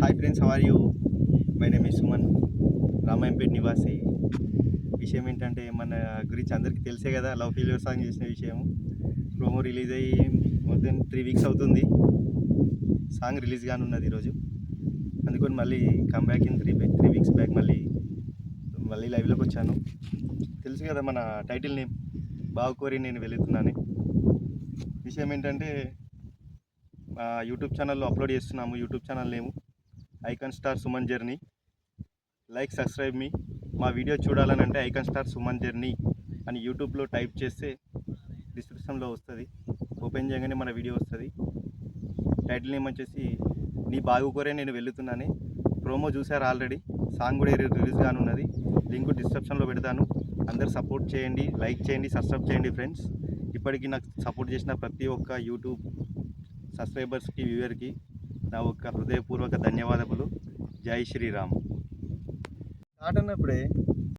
Hi friends, how are you? My name is Suman, Ramayampet నివాసి. విషయం ఏంటంటే మన గురించి అందరికీ తెలిసే కదా, లవ్ ఫెయిల్యూర్ సాంగ్ చేసిన విషయం. ప్రోమో రిలీజ్ అయ్యి మోర్ దెన్ 3 వీక్స్ అవుతుంది. సాంగ్ రిలీజ్ కానున్నది ఈరోజు. అందుకని మళ్ళీ కమ్బ్యాక్ ఇన్ 3 వీక్స్ బ్యాక్ మళ్ళీ లైవ్లోకి వచ్చాను. తెలుసు కదా మన టైటిల్ నేమ్, బావుకోరి నేను వెళుతున్నాను. విషయం ఏంటంటే యూట్యూబ్ ఛానల్లో అప్లోడ్ చేస్తున్నాము. యూట్యూబ్ ఛానల్ నేము icon star Suman journey. Like, subscribe మీ. మా వీడియో చూడాలని అంటే ఐకాన్ స్టార్ సుమన్ జర్నీ అని యూట్యూబ్లో టైప్ చేస్తే డిస్క్రిప్షన్లో వస్తుంది. ఓపెన్ చేయగానే మన వీడియో వస్తుంది. టైటిల్ నేమ్ వచ్చేసి నీ బాగుకోరే నేను వెళుతున్నాను. ప్రోమో చూసారు ఆల్రెడీ. సాంగ్ కూడా రిలీజ్ కానున్నది. లింక్ డిస్క్రిప్షన్లో పెడతాను. అందరు సపోర్ట్ చేయండి, లైక్ చేయండి, సబ్స్క్రైబ్ చేయండి ఫ్రెండ్స్. ఇప్పటికీ నాకు సపోర్ట్ చేసిన ప్రతి ఒక్క యూట్యూబ్ సబ్స్క్రైబర్స్కి, వ్యూవర్కి నా ఒక్క హృదయపూర్వక ధన్యవాదములు. జై శ్రీరామ్. స్టార్ట్ అన్నప్పుడే